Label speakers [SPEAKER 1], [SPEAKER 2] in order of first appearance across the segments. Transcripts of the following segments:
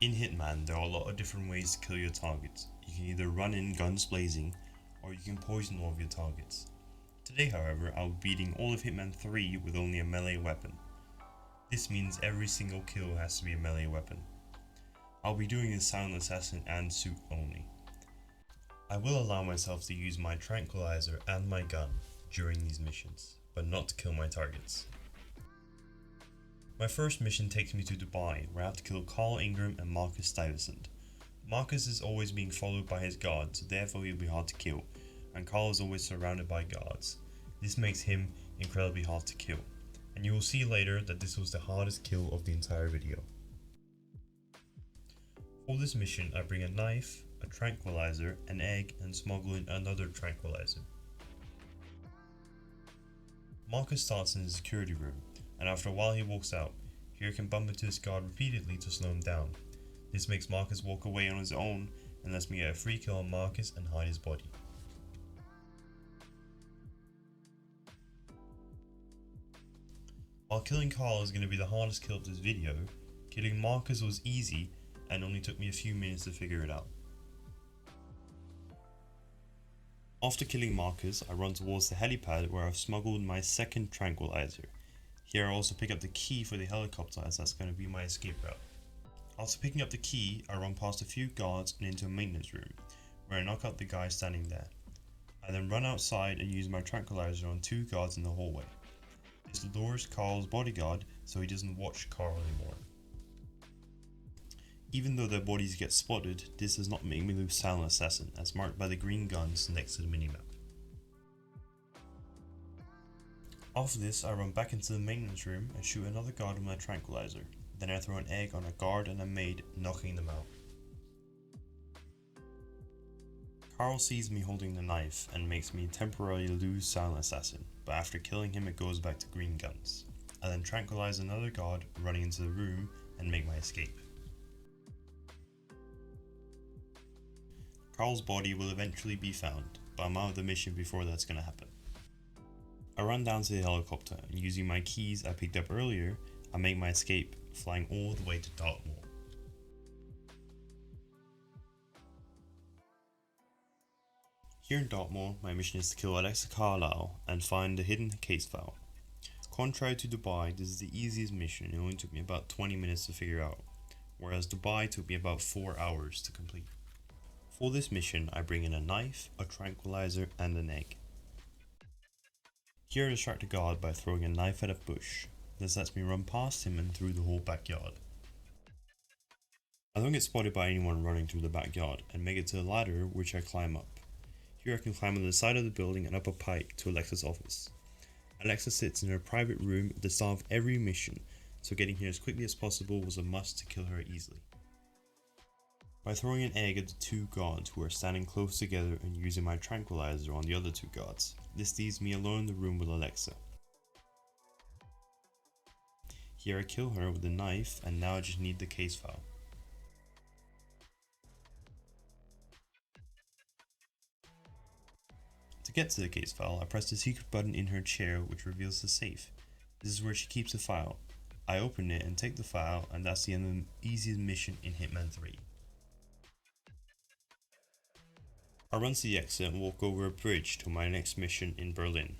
[SPEAKER 1] In Hitman, there are a lot of different ways to kill your targets. You can either run in guns blazing, or you can poison all of your targets. Today, however, I'll be beating all of Hitman 3 with only a melee weapon. This means every single kill has to be a melee weapon. I'll be doing the silent assassin and suit only. I will allow myself to use my tranquilizer and my gun during these missions, but not to kill my targets. My first mission takes me to Dubai, where I have to kill Carl Ingram and Marcus Stuyvesant. Marcus is always being followed by his guards, so therefore he'll be hard to kill, and Carl is always surrounded by guards. This makes him incredibly hard to kill, and you will see later that this was the hardest kill of the entire video. For this mission, I bring a knife, a tranquilizer, an egg, and smuggle in another tranquilizer. Marcus starts in the security room, and after a while he walks out. Here he can bump into his guard repeatedly to slow him down. This makes Marcus walk away on his own and lets me get a free kill on Marcus and hide his body. While killing Carl is going to be the hardest kill of this video, killing Marcus was easy and only took me a few minutes to figure it out. After killing Marcus, I run towards the helipad where I've smuggled my second tranquilizer. Here I also pick up the key for the helicopter, as that's going to be my escape route. After picking up the key, I run past a few guards and into a maintenance room, where I knock out the guy standing there. I then run outside and use my tranquilizer on two guards in the hallway. This lures Carl's bodyguard so he doesn't watch Carl anymore. Even though their bodies get spotted, this does not make me lose Silent Assassin, as marked by the green guns next to the minimap. After this, I run back into the maintenance room and shoot another guard with my tranquilizer. Then I throw an egg on a guard and a maid, knocking them out. Carl sees me holding the knife and makes me temporarily lose Silent Assassin, but after killing him it goes back to green guns. I then tranquilize another guard, running into the room, and make my escape. Carl's body will eventually be found, but I'm out of the mission before that's going to happen. I run down to the helicopter and using my keys I picked up earlier, I make my escape, flying all the way to Dartmoor. Here in Dartmoor, my mission is to kill Alexa Carlisle and find the hidden case file. Contrary to Dubai, this is the easiest mission and it only took me about 20 minutes to figure out, whereas Dubai took me about 4 hours to complete. For this mission, I bring in a knife, a tranquilizer, and an egg. Here I distract the guard by throwing a knife at a bush. This lets me run past him and through the whole backyard. I don't get spotted by anyone running through the backyard and make it to the ladder, which I climb up. Here I can climb on the side of the building and up a pipe to Alexa's office. Alexa sits in her private room at the start of every mission, so getting here as quickly as possible was a must to kill her easily. By throwing an egg at the two guards who are standing close together and using my tranquilizer on the other two guards, this leaves me alone in the room with Alexa. Here I kill her with a knife and now I just need the case file. To get to the case file, I press the secret button in her chair which reveals the safe. This is where she keeps the file. I open it and take the file, and that's the end of the easiest mission in Hitman 3. I run to the exit and walk over a bridge to my next mission in Berlin.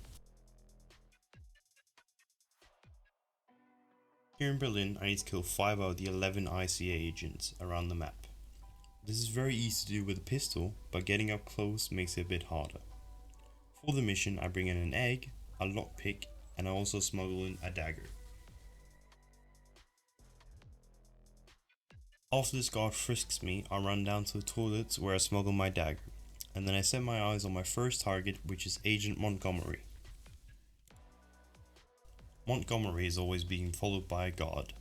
[SPEAKER 1] Here in Berlin, I need to kill 5 out of the 11 ICA agents around the map. This is very easy to do with a pistol, but getting up close makes it a bit harder. For the mission, I bring in an egg, a lockpick, and I also smuggle in a dagger. After this guard frisks me, I run down to the toilets where I smuggle my dagger, and then I set my eyes on my first target, which is Agent Montgomery. Montgomery is always being followed by a guard,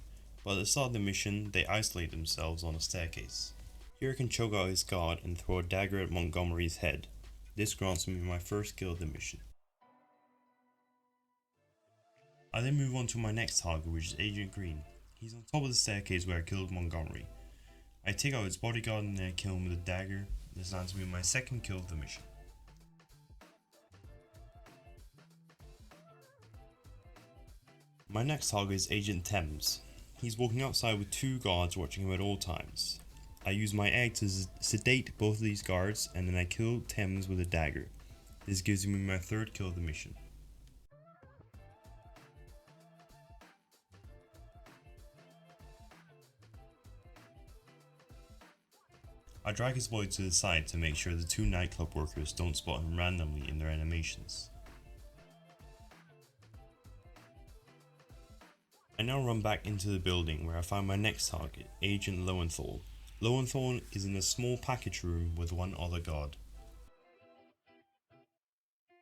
[SPEAKER 1] but at the start of the mission, they isolate themselves on a staircase. Here I can choke out his guard and throw a dagger at Montgomery's head. This grants me my first kill of the mission. I then move on to my next target, which is Agent Green. He's on top of the staircase where I killed Montgomery. I take out his bodyguard and then I kill him with a dagger. This lands me my second kill of the mission. My next target is Agent Thames. He's walking outside with two guards watching him at all times. I use my egg to sedate both of these guards, and then I kill Thames with a dagger. This gives me my third kill of the mission. I drag his body to the side to make sure the two nightclub workers don't spot him randomly in their animations. I now run back into the building where I find my next target, Agent Lowenthal. Lowenthal is in a small package room with one other guard.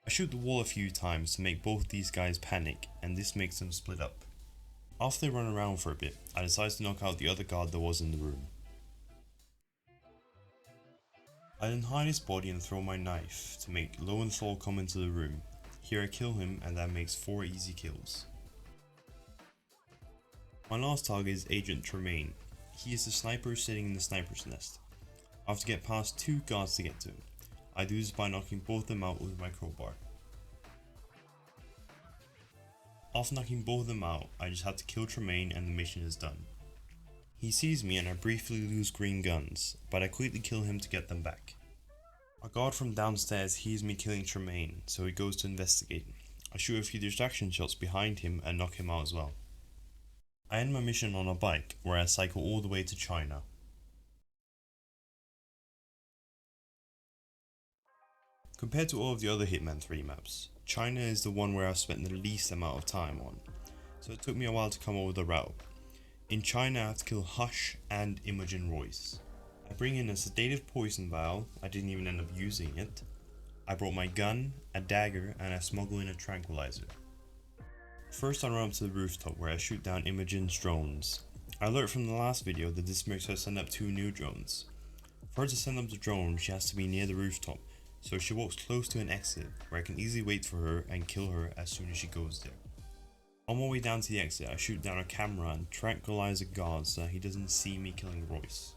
[SPEAKER 1] I shoot the wall a few times to make both these guys panic, and this makes them split up. After they run around for a bit, I decide to knock out the other guard that was in the room. I then hide his body and throw my knife to make Lowenthal come into the room. Here I kill him, and that makes 4 easy kills. My last target is Agent Tremaine. He is the sniper sitting in the sniper's nest. I have to get past 2 guards to get to him. I do this by knocking both of them out with my crowbar. After knocking both of them out, I just have to kill Tremaine and the mission is done. He sees me and I briefly lose green guns, but I quickly kill him to get them back. A guard from downstairs hears me killing Tremaine, so he goes to investigate. I shoot a few distraction shots behind him and knock him out as well. I end my mission on a bike, where I cycle all the way to China. Compared to all of the other Hitman 3 maps, China is the one where I've spent the least amount of time on, so it took me a while to come up with a route. In China I have to kill Hush and Imogen Royce. I bring in a sedative poison vial, I didn't even end up using it. I brought my gun, a dagger, and I smuggle in a tranquilizer. First I run up to the rooftop where I shoot down Imogen's drones. I learned from the last video that this makes her send up 2 new drones. For her to send up the drone, she has to be near the rooftop, so she walks close to an exit where I can easily wait for her and kill her as soon as she goes there. On my way down to the exit, I shoot down a camera and tranquilize a guard so that he doesn't see me killing Royce.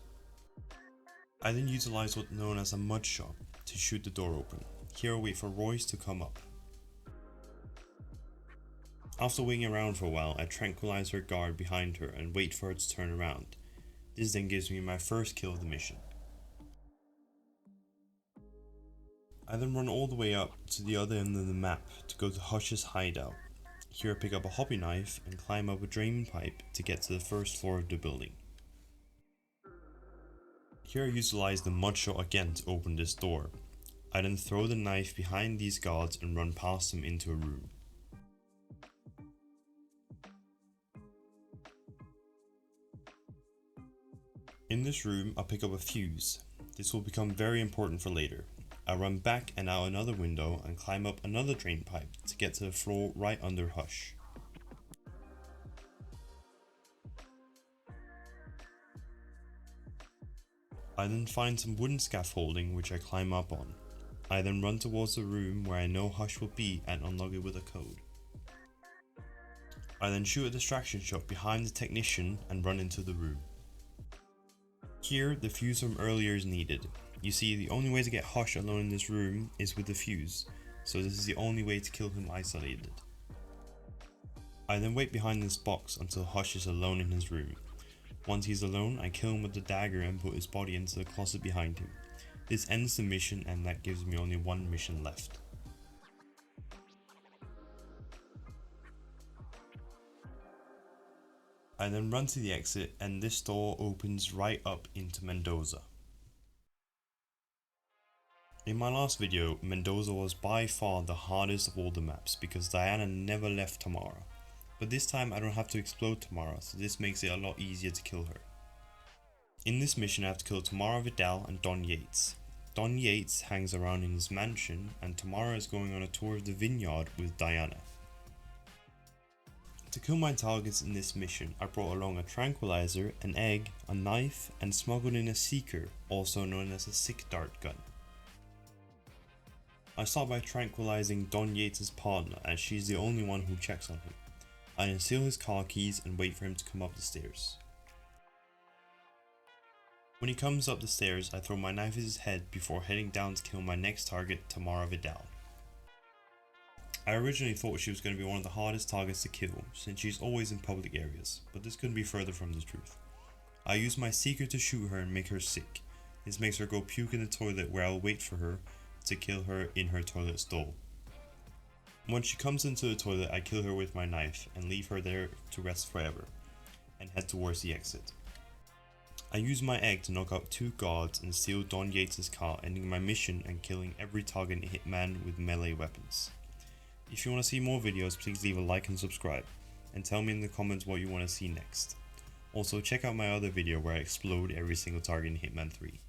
[SPEAKER 1] I then utilize what's known as a mud shot to shoot the door open. Here I wait for Royce to come up. After waiting around for a while, I tranquilize her guard behind her and wait for her to turn around. This then gives me my first kill of the mission. I then run all the way up to the other end of the map to go to Hush's hideout. Here I pick up a hobby knife and climb up a drain pipe to get to the first floor of the building. Here I utilize the mud shot again to open this door. I then throw the knife behind these guards and run past them into a room. In this room I pick up a fuse. This will become very important for later. I run back and out another window and climb up another drain pipe to get to the floor right under Hush. I then find some wooden scaffolding which I climb up on. I then run towards the room where I know Hush will be and unlock it with a code. I then shoot a distraction shot behind the technician and run into the room. Here, the fuse from earlier is needed. You see, the only way to get Hush alone in this room is with the fuse, so this is the only way to kill him isolated. I then wait behind this box until Hush is alone in his room. Once he's alone, I kill him with the dagger and put his body into the closet behind him. This ends the mission and that gives me only 1 mission left. I then run to the exit and this door opens right up into Mendoza. In my last video, Mendoza was by far the hardest of all the maps because Diana never left Tamara. But this time I don't have to explode Tamara, so this makes it a lot easier to kill her. In this mission I have to kill Tamara Vidal and Don Yates. Don Yates hangs around in his mansion and Tamara is going on a tour of the vineyard with Diana. To kill my targets in this mission, I brought along a tranquilizer, an egg, a knife, and smuggled in a seeker, also known as a sick dart gun. I start by tranquilizing Don Yates' partner as she's the only one who checks on him. I then steal his car keys and wait for him to come up the stairs. When he comes up the stairs, I throw my knife at his head before heading down to kill my next target, Tamara Vidal. I originally thought she was going to be one of the hardest targets to kill, since she's always in public areas, but this couldn't be further from the truth. I use my secret to shoot her and make her sick. This makes her go puke in the toilet where I'll wait for her to kill her in her toilet stall. Once she comes into the toilet, I kill her with my knife and leave her there to rest forever, and head towards the exit. I use my egg to knock out 2 guards and steal Don Yates' car, ending my mission and killing every target in Hitman with melee weapons. If you want to see more videos, please leave a like and subscribe, and tell me in the comments what you want to see next. Also check out my other video where I explode every single target in Hitman 3.